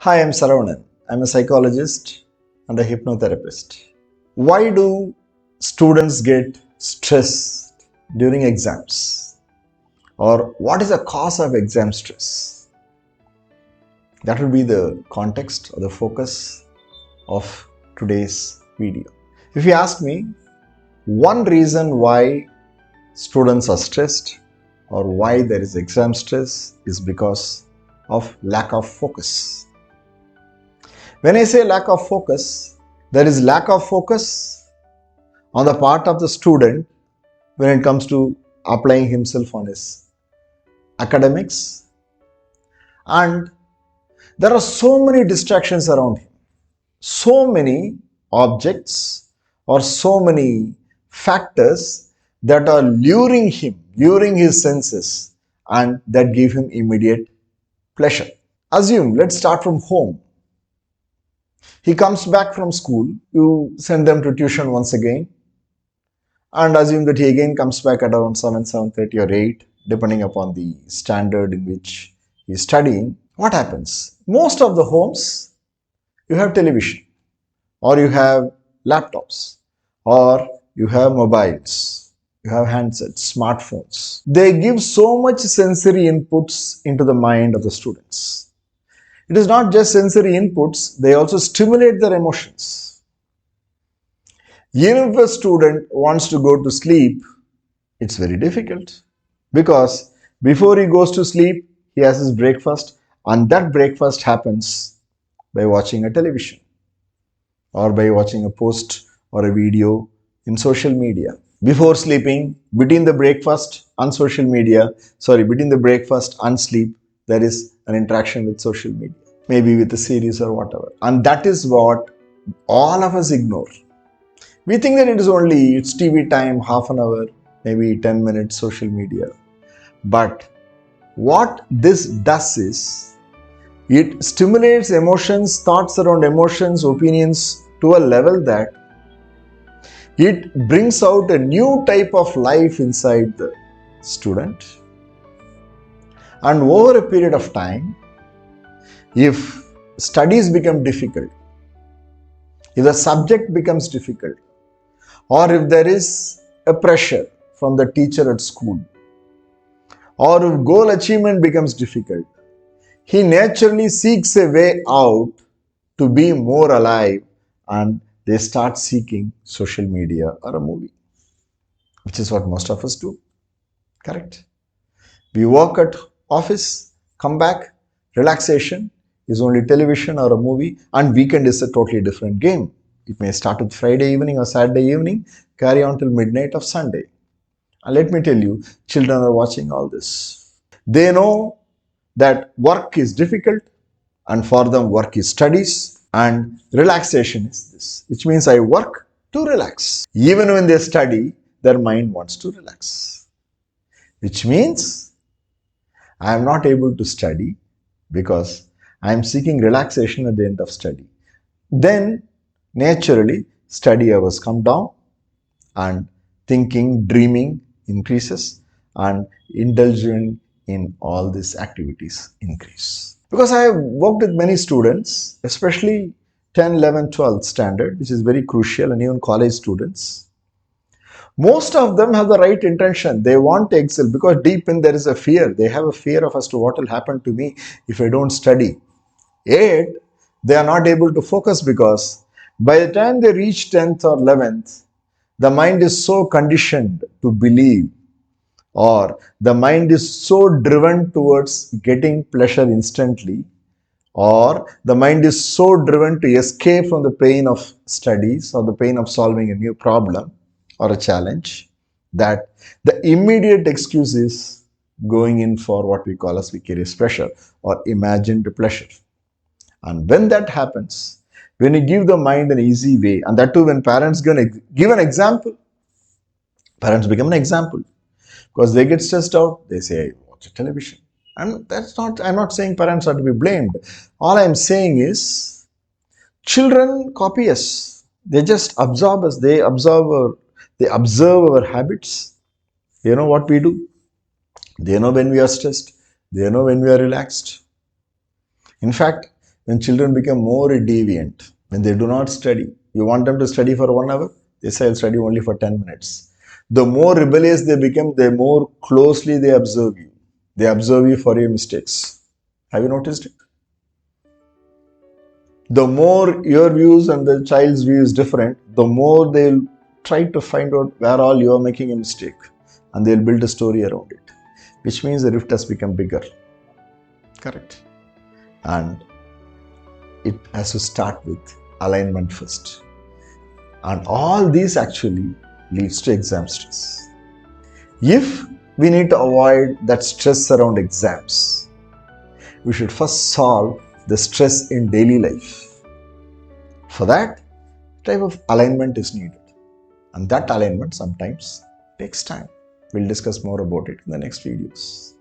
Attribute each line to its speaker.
Speaker 1: Hi, I'm Sarvanan. I'm a psychologist and a hypnotherapist. Why do students get stressed during exams? Or what is the cause of exam stress? That will be the context or the focus of today's video. If you ask me, one reason why students are stressed or why there is exam stress is because of lack of focus. When I say lack of focus, there is lack of focus on the part of the student when it comes to applying himself on his academics, and there are so many distractions around him, so many objects or so many factors that are luring him, luring his senses, and that give him immediate pleasure. Let's start from home. He comes back from school, you send them to tuition once again, and assume that he again comes back at around 7, 7:30 or 8, depending upon the standard in which he is studying. What happens? Most of the homes, you have television, or you have laptops, or you have mobiles, you have handsets, smartphones. They give so much sensory inputs into the mind of the students. It is not just sensory inputs, they also stimulate their emotions. Even if a student wants to go to sleep, it's very difficult because before he goes to sleep, he has his breakfast, and that breakfast happens by watching a television or by watching a post or a video in social media. Before sleeping, between the breakfast and sleep, there is an interaction with social media, maybe with a series or whatever. And that is what all of us ignore. We think that it's TV time, half an hour, maybe 10 minutes social media. But what this does is, it stimulates emotions, thoughts around emotions, opinions to a level that it brings out a new type of life inside the student. And over a period of time, if studies become difficult, if the subject becomes difficult, or if there is a pressure from the teacher at school, or if goal achievement becomes difficult, he naturally seeks a way out to be more alive, and they start seeking social media or a movie, which is what most of us do. Correct? We work at office, come back, relaxation is only television or a movie, and weekend is a totally different game. It may start with Friday evening or Saturday evening, carry on till midnight of Sunday. And let me tell you, children are watching all this. They know that work is difficult, and for them work is studies, and relaxation is this, which means I work to relax. Even when they study, their mind wants to relax, which means I am not able to study because I am seeking relaxation at the end of study. Then naturally study hours come down, and thinking, dreaming increases, and indulging in all these activities increase. Because I have worked with many students, especially 10, 11, 12 standard, which is very crucial, and even college students. Most of them have the right intention. They want to excel because deep in there is a fear. They have a fear of as to what will happen to me if I don't study. Yet, they are not able to focus because by the time they reach 10th or 11th, the mind is so conditioned to believe, or the mind is so driven towards getting pleasure instantly, or the mind is so driven to escape from the pain of studies or the pain of solving a new problem or a challenge, that the immediate excuse is going in for what we call as vicarious pleasure or imagined pleasure. And when that happens, when you give the mind an easy way, and that too when parents give an example, parents become an example. Because they get stressed out, they say, watch a television. I'm not saying parents are to be blamed. All I'm saying is, children copy us. They just absorb us. They observe our habits. They know what we do. They know when we are stressed. They know when we are relaxed. In fact, When children become more deviant, when they do not study, you want them to study for 1 hour, they say I'll study only for 10 minutes. The more rebellious they become, the more closely they observe you. They observe you for your mistakes. Have you noticed it? The more your views and the child's view is different, the more they'll try to find out where all you are making a mistake, and they'll build a story around it, which means the rift has become bigger. Correct. And it has to start with alignment first. And all these actually leads to exam stress. If we need to avoid that stress around exams, we should first solve the stress in daily life. For that, type of alignment is needed. And that alignment sometimes takes time. We'll discuss more about it in the next videos.